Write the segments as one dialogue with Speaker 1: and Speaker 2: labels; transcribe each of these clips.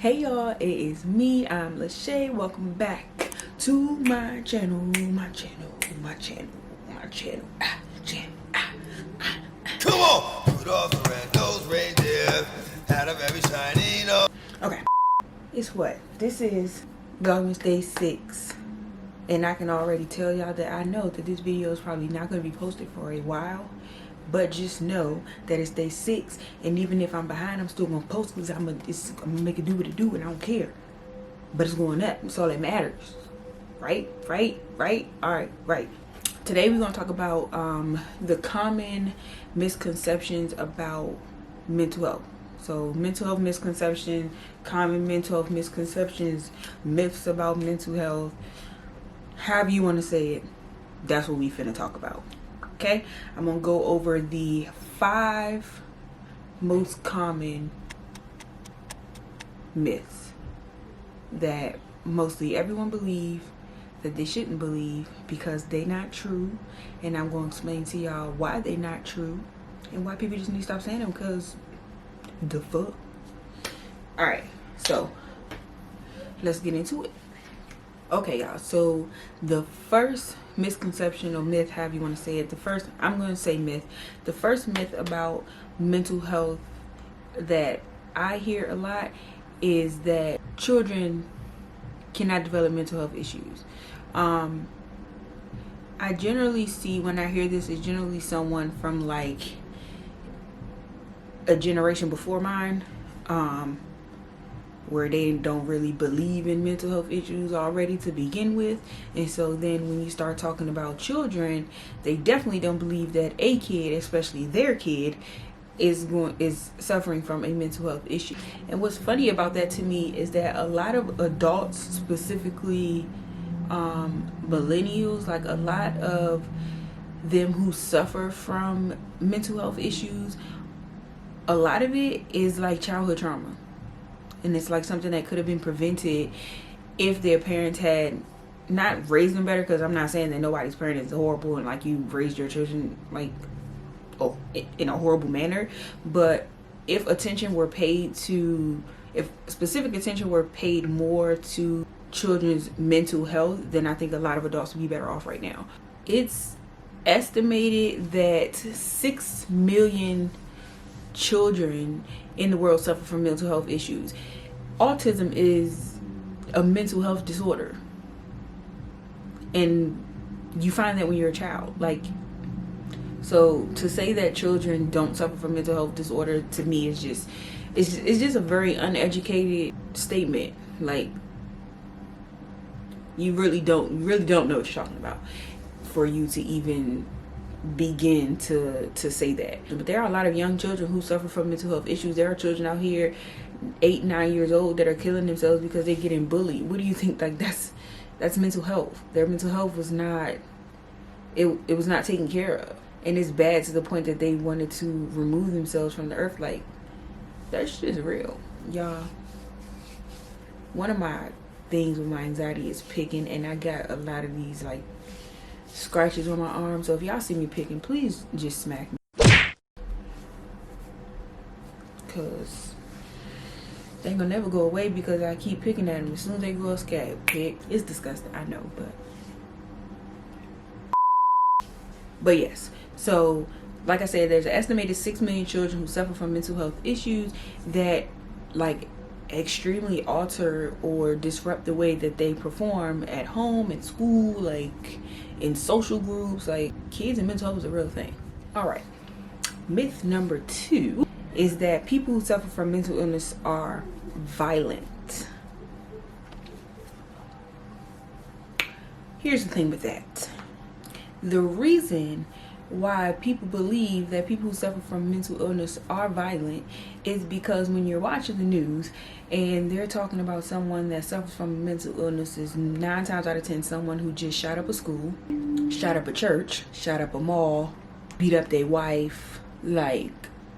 Speaker 1: Hey y'all, it is me, IAmLuhhShayy. Welcome back to my channel,
Speaker 2: Come on! Rudolph the red-nosed reindeer had a very shiny nose.
Speaker 1: Okay, it's what? This is Vlogmas Day 6. And I can already tell y'all that I know that this video is probably not going to be posted for a while. But just know that it's day 6, and even if I'm behind, I'm still gonna post because I'm gonna make it do what it do, and I don't care. But it's going up. That's all that matters, right? All right. Today we're gonna talk about the common misconceptions about mental health. So mental health misconceptions, common mental health misconceptions, myths about mental health. However you want to say it, that's what we finna talk about. Okay, I'm gonna go over the 5 most common myths that mostly everyone believes that they shouldn't believe because they're not true, and I'm going to explain to y'all why they're not true and why people just need to stop saying them, because the fuck. All right, so let's get into it. Okay, y'all, so the first misconception or myth, however you want to say it, I'm going to say myth. The first myth about mental health that I hear a lot is that children cannot develop mental health issues. I generally see, when I hear this, it's generally someone from like a generation before mine, where they don't really believe in mental health issues already to begin with. And so then when you start talking about children, they definitely don't believe that a kid, especially their kid, is suffering from a mental health issue. And what's funny about that to me is that a lot of adults, specifically millennials, like a lot of them who suffer from mental health issues, a lot of it is like childhood trauma. And it's like something that could have been prevented if their parents had not raised them better, because I'm not saying that nobody's parent is horrible and like you raised your children like in a horrible manner, but if specific attention were paid more to children's mental health, then I think a lot of adults would be better off right now. It's estimated that 6 million children in the world suffer from mental health issues. Autism is a mental health disorder, and you find that when you're a child. Like, so to say that children don't suffer from mental health disorder, to me is just it's just a very uneducated statement. Like, you really don't know what you're talking about for you to even begin to say that. But there are a lot of young children who suffer from mental health issues. There are children out here 8-9 years old that are killing themselves because they're getting bullied. What do you think? Like, that's mental health. Their mental health was not it was not taken care of, and it's bad to the point that they wanted to remove themselves from the earth. Like, that shit is real, y'all. One of my things with my anxiety is picking, and I got a lot of these like scratches on my arm, so if y'all see me picking, please just smack me, because they ain't gonna never go away because I keep picking at them. As soon as they grow a scab, pick. It's disgusting, I know, but yes. So like I said, there's an estimated 6 million children who suffer from mental health issues that like extremely alter or disrupt the way that they perform at home, at school, like in social groups. Like, kids and mental health is a real thing. All right, myth number 2 is that people who suffer from mental illness are violent. Here's the thing with that. The reason why people believe that people who suffer from mental illness are violent is because when you're watching the news and they're talking about someone that suffers from mental illness, is 9 times out of 10 someone who just shot up a school, shot up a church, shot up a mall, beat up their wife, like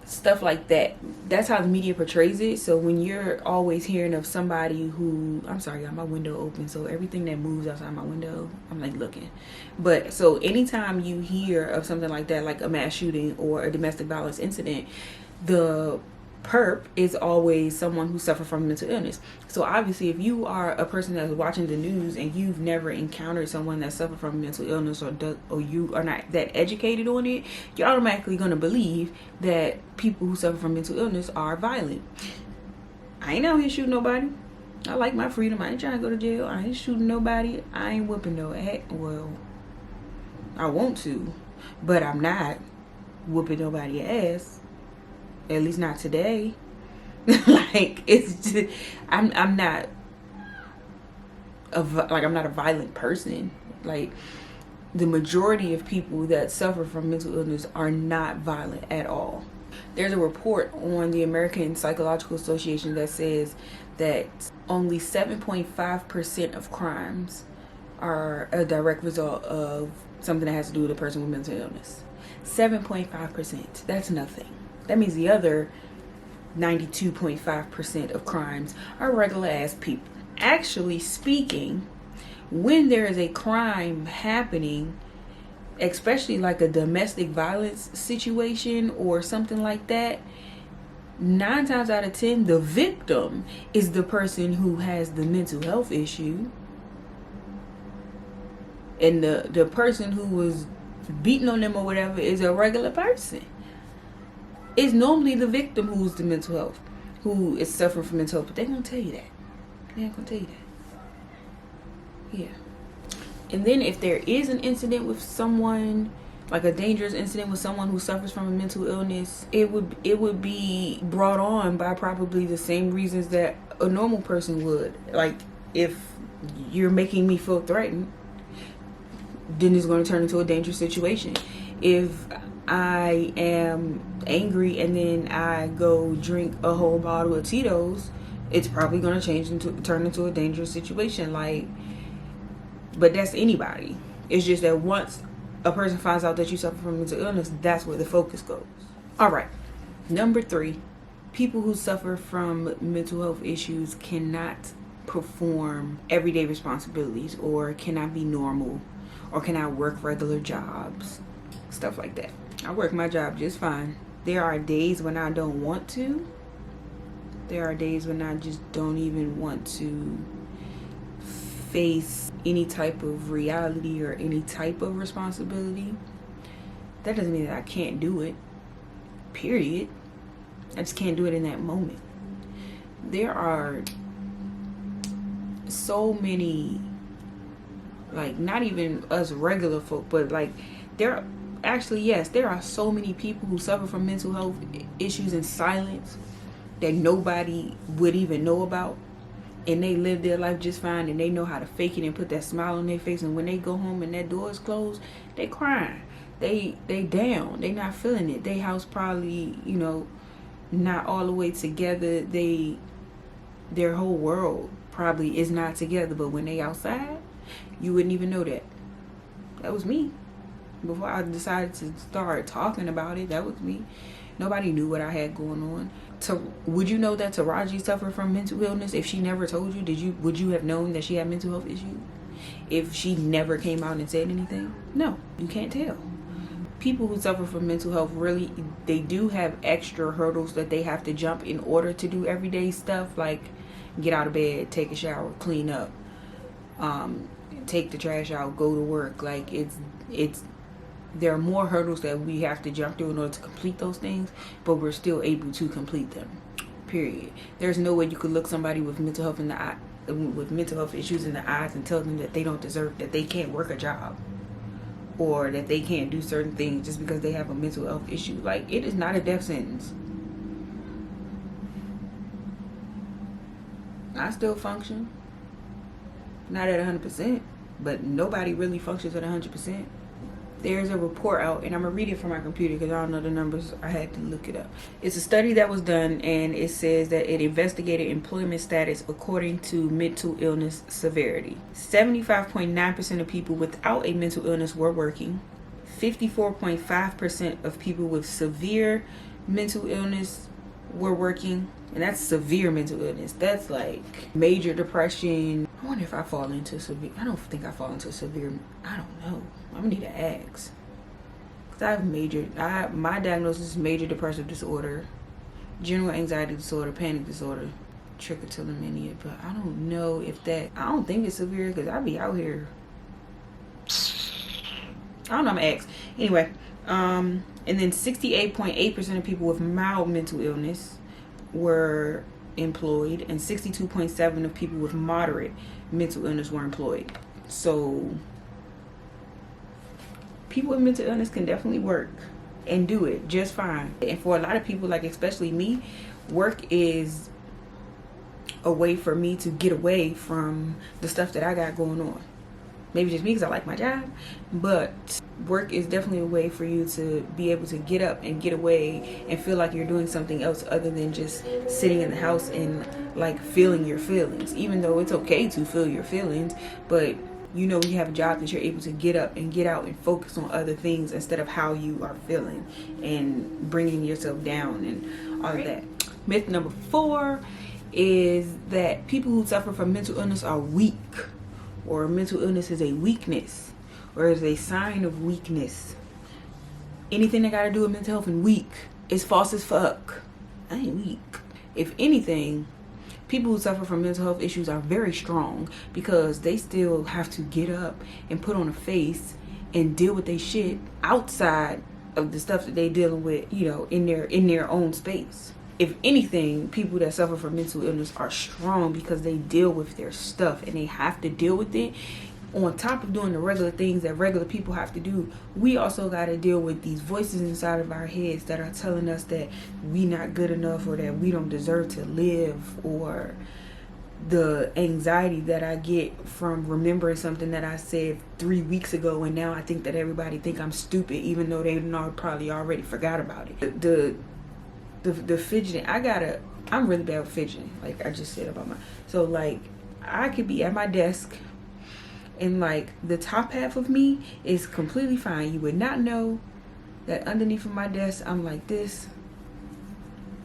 Speaker 1: stuff like that. That's how the media portrays it. So when you're always hearing of somebody who, I'm sorry, I got my window open, so everything that moves outside my window, I'm like looking. But so anytime you hear of something like that, like a mass shooting or a domestic violence incident, the perp is always someone who suffers from mental illness. So obviously, if you are a person that's watching the news and you've never encountered someone that suffers from mental illness, or you are not that educated on it, you're automatically going to believe that people who suffer from mental illness are violent. I ain't out here shooting nobody. I like my freedom. I ain't trying to go to jail. I ain't shooting nobody. I ain't whooping no ass. Well, I want to, but I'm not whooping nobody's ass. At least not today. Like, it's just, I'm not I'm not a violent person. Like, the majority of people that suffer from mental illness are not violent at all. There's a report on the American Psychological Association that says that only 7.5% of crimes are a direct result of something that has to do with a person with mental illness. 7.5%. That's nothing. That means the other 92.5% of crimes are regular ass people. Actually speaking, when there is a crime happening, especially like a domestic violence situation or something like that, 9 times out of 10, the victim is the person who has the mental health issue. And the person who was beating on them or whatever is a regular person. It's normally the victim who's the mental health, who is suffering from mental health, but they're going to tell you that. They're going to tell you that. Yeah. And then if there is an incident with someone, like a dangerous incident with someone who suffers from a mental illness, it would be brought on by probably the same reasons that a normal person would. Like, if you're making me feel threatened, then it's going to turn into a dangerous situation. If I am angry and then I go drink a whole bottle of Tito's, it's probably going to turn into a dangerous situation. Like, but that's anybody. It's just that once a person finds out that you suffer from mental illness, that's where the focus goes. All right. Number 3, people who suffer from mental health issues cannot perform everyday responsibilities, or cannot be normal, or cannot work regular jobs, stuff like that. I work my job just fine. There are days when I don't want to. There are days when I just don't even want to face any type of reality or any type of responsibility. That doesn't mean that I can't do it, period. I just can't do it in that moment. There are so many, like, not even us regular folk, but like there are so many people who suffer from mental health issues in silence that nobody would even know about, and they live their life just fine, and they know how to fake it and put that smile on their face, and when they go home and that door is closed, they crying, they down, they not feeling it, they house probably, not all the way together, their whole world probably is not together, but when they outside, you wouldn't even know that. That was me. Before I decided to start talking about it, that was me. Nobody knew what I had going on. Would you know that Taraji suffered from mental illness if she never told you? Would you have known that she had mental health issues if she never came out and said anything? No, you can't tell. People who suffer from mental health, really, they do have extra hurdles that they have to jump in order to do everyday stuff, like get out of bed, take a shower, clean up, take the trash out, go to work. Like, there are more hurdles that we have to jump through in order to complete those things, but we're still able to complete them, period. There's no way you could look somebody with mental health issues in the eyes and tell them that they don't deserve, that they can't work a job, or that they can't do certain things just because they have a mental health issue. Like, it is not a death sentence. I still function, not at 100%, but nobody really functions at 100%. There's a report out, and I'm going to read it from my computer because I don't know the numbers. I had to look it up. It's a study that was done, and it says that it investigated employment status according to mental illness severity. 75.9% of people without a mental illness were working. 54.5% of people with severe mental illness were working. And that's severe mental illness. That's like major depression. I wonder if I fall into severe. I don't think I fall into severe. I don't know. I'm gonna need to ask. Cause I have my diagnosis is major depressive disorder. general anxiety disorder, panic disorder, trichotillomania, but I don't know if that, I don't think it's severe because I be out here. I don't know, I'm gonna ask. Anyway, and then 68.8% of people with mild mental illness were employed, and 62.7% of people with moderate mental illness were employed. So people with mental illness can definitely work and do it just fine. And for a lot of people, like especially me, work is a way for me to get away from the stuff that I got going on. Maybe just me because I like my job, but work is definitely a way for you to be able to get up and get away and feel like you're doing something else other than just sitting in the house and like feeling your feelings, even though it's okay to feel your feelings. But you know, when you have a job, that you're able to get up and get out and focus on other things instead of how you are feeling and bringing yourself down and all of that. Myth number 4 is that people who suffer from mental illness are weak, or mental illness is a weakness, or is a sign of weakness. Anything that got to do with mental health and weak is false as fuck. I ain't weak. If anything, people who suffer from mental health issues are very strong because they still have to get up and put on a face and deal with their shit outside of the stuff that they dealing with, you know, in their own space. If anything, people that suffer from mental illness are strong because they deal with their stuff and they have to deal with it. On top of doing the regular things that regular people have to do, we also got to deal with these voices inside of our heads that are telling us that we not good enough, or that we don't deserve to live, or the anxiety that I get from remembering something that I said 3 weeks ago, and now I think that everybody think I'm stupid, even though they probably already forgot about it. The fidgeting, I'm really bad with fidgeting, like I just said about so like I could be at my desk and like the top half of me is completely fine. You would not know that underneath of my desk I'm like this,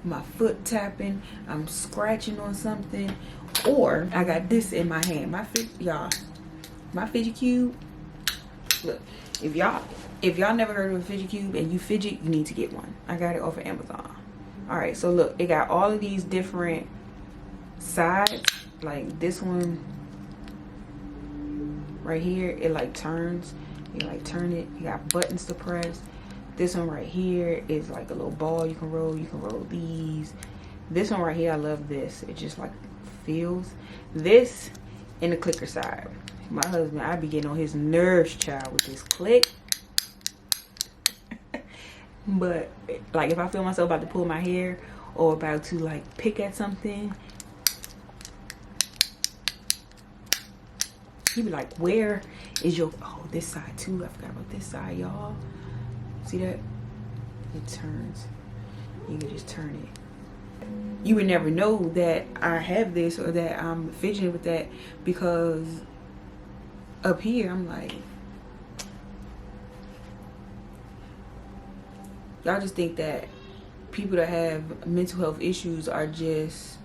Speaker 1: my foot tapping, I'm scratching on something, or I got this in my hand. My Fidget Cube. Look, if y'all never heard of a Fidget Cube and you fidget, you need to get one. I got it off of Amazon. All right, so look, it got all of these different sides. Like this one right here, it like turns. You like turn it. You got buttons to press. This one right here is like a little ball you can roll. You can roll these. This one right here, I love this. It just like feels. This and the clicker side. My husband, I be getting on his nerves, child, with this click. But like if I feel myself about to pull my hair or about to like pick at something, he be like, where is your, oh, this side too. I forgot about this side, y'all. See that? It turns. You can just turn it. You would never know that I have this or that I'm fidgeting with that, because up here I'm like, y'all just think that people that have mental health issues are just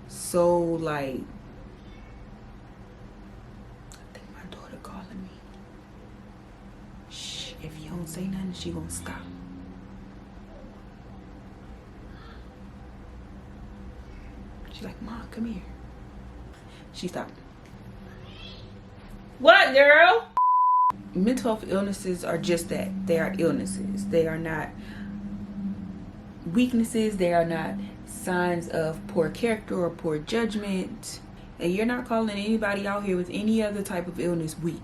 Speaker 1: so like, I think my daughter calling me. Shh, if you don't say nothing, she gonna stop. She's like, Mom, come here. She stopped. What, girl? Mental health illnesses are just that. They are illnesses. They are not weaknesses. They are not signs of poor character or poor judgment. And you're not calling anybody out here with any other type of illness weak.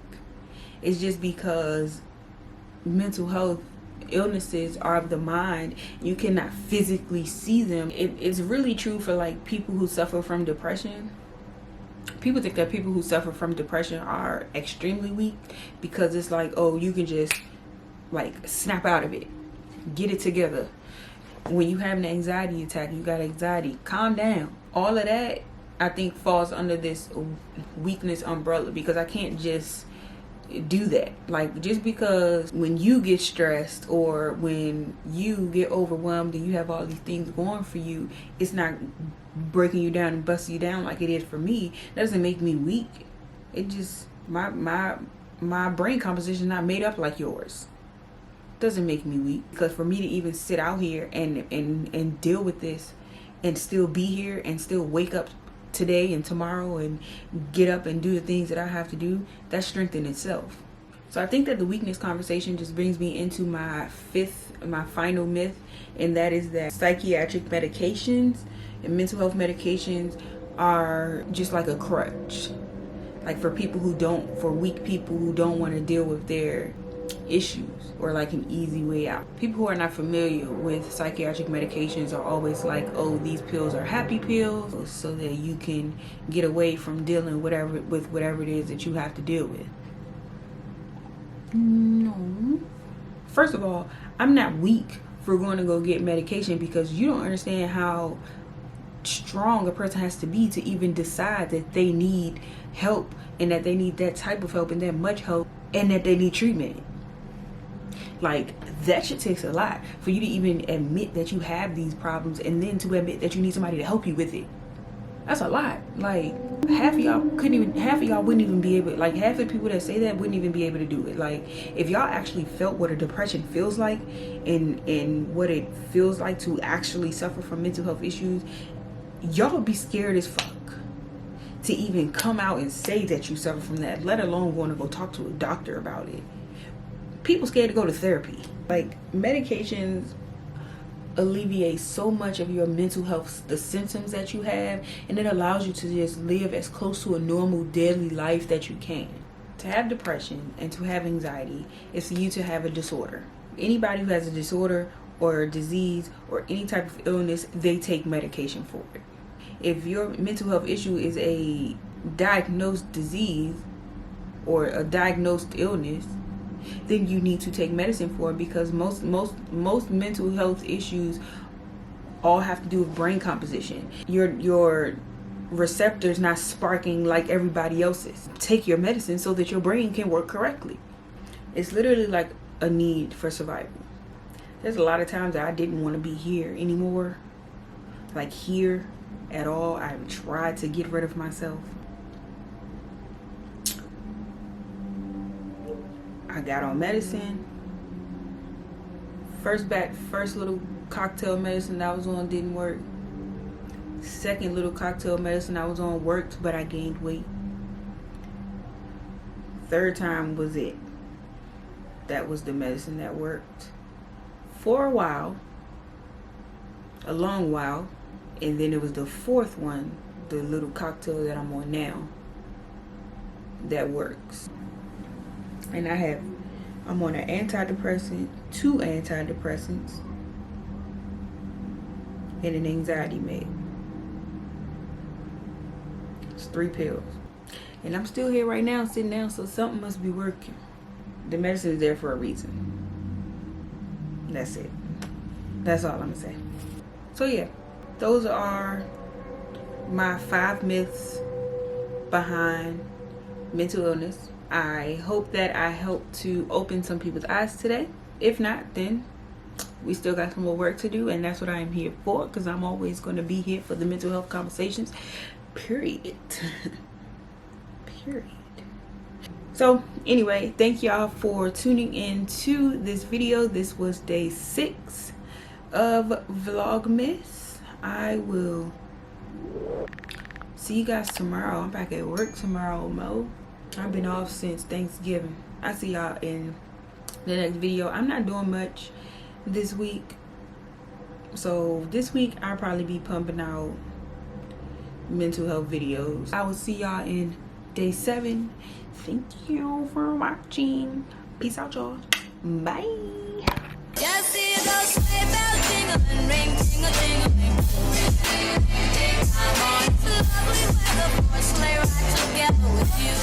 Speaker 1: It's just because mental health illnesses are of the mind. You cannot physically see them. It's really true for like people who suffer from depression. People think that people who suffer from depression are extremely weak because it's like, oh, you can just like snap out of it, get it together. When you have an anxiety attack, you got anxiety, calm down. All of that I think falls under this weakness umbrella, because I can't just do that. Like, just because when you get stressed or when you get overwhelmed and you have all these things going for you, it's not breaking you down and busting you down like it is for me. That doesn't make me weak. It just, my brain composition is not made up like yours. doesn't make me weak. Because for me to even sit out here and deal with this and still be here and still wake up today and tomorrow and get up and do the things that I have to do, that's strength in itself. So I think that the weakness conversation just brings me into my final myth, and that is that psychiatric medications and mental health medications are just like a crutch. Like for people who don't, for weak people who don't want to deal with their issues, or like an easy way out. People who are not familiar with psychiatric medications are always like, oh, these pills are happy pills so that you can get away from dealing with whatever it is that you have to deal with. No. First of all, I'm not weak for going to go get medication, because you don't understand how strong a person has to be to even decide that they need help, and that they need that type of help and that much help, and that they need treatment. Like, that shit takes a lot for you to even admit that you have these problems, and then to admit that you need somebody to help you with it. That's a lot. Like, half of y'all wouldn't even be able, like, half of the people that say that wouldn't even be able to do it. Like, if y'all actually felt what a depression feels like, and what it feels like to actually suffer from mental health issues, y'all would be scared as fuck to even come out and say that you suffer from that, let alone going to go talk to a doctor about it. People scared to go to therapy. Like, medications alleviate so much of your mental health, the symptoms that you have, and it allows you to just live as close to a normal daily life that you can. To have depression and to have anxiety is for you to have a disorder. Anybody who has a disorder or a disease or any type of illness, they take medication for it. If your mental health issue is a diagnosed disease or a diagnosed illness, then you need to take medicine for it, because most mental health issues all have to do with brain composition. Your receptors not sparking like everybody else's. Take your medicine so that your brain can work correctly. It's literally like a need for survival. There's a lot of times that I didn't want to be here anymore, like here at all. I tried to get rid of myself. I got on medicine. First little cocktail medicine I was on didn't work. Second little cocktail medicine I was on worked, but I gained weight. Third time was it. That was the medicine that worked for a while, a long while, and then it was the fourth one, the little cocktail that I'm on now, that works. And I'm on an antidepressant, 2 antidepressants, and an anxiety med. It's 3 pills. And I'm still here right now, sitting down, so something must be working. The medicine is there for a reason. That's it. That's all I'm gonna say. So yeah, those are my 5 myths behind mental illness. I hope that I helped to open some people's eyes today. If not, then we still got some more work to do, and that's what I'm here for, because I'm always going to be here for the mental health conversations, period. Period. So anyway, thank y'all for tuning in to this video. This was day 6 of Vlogmas. I will see you guys tomorrow. I'm back at work tomorrow, Mo. I've been off since Thanksgiving. I see y'all in the next video. I'm not doing much this week. So this week I'll probably be pumping out mental health videos. I will see y'all in day 7. Thank you for watching. Peace out, y'all. Bye.
Speaker 3: Just see those sleigh bells jingling, ring, tingle, tingling. I'm on to lovely weather for a sleigh ride together with you.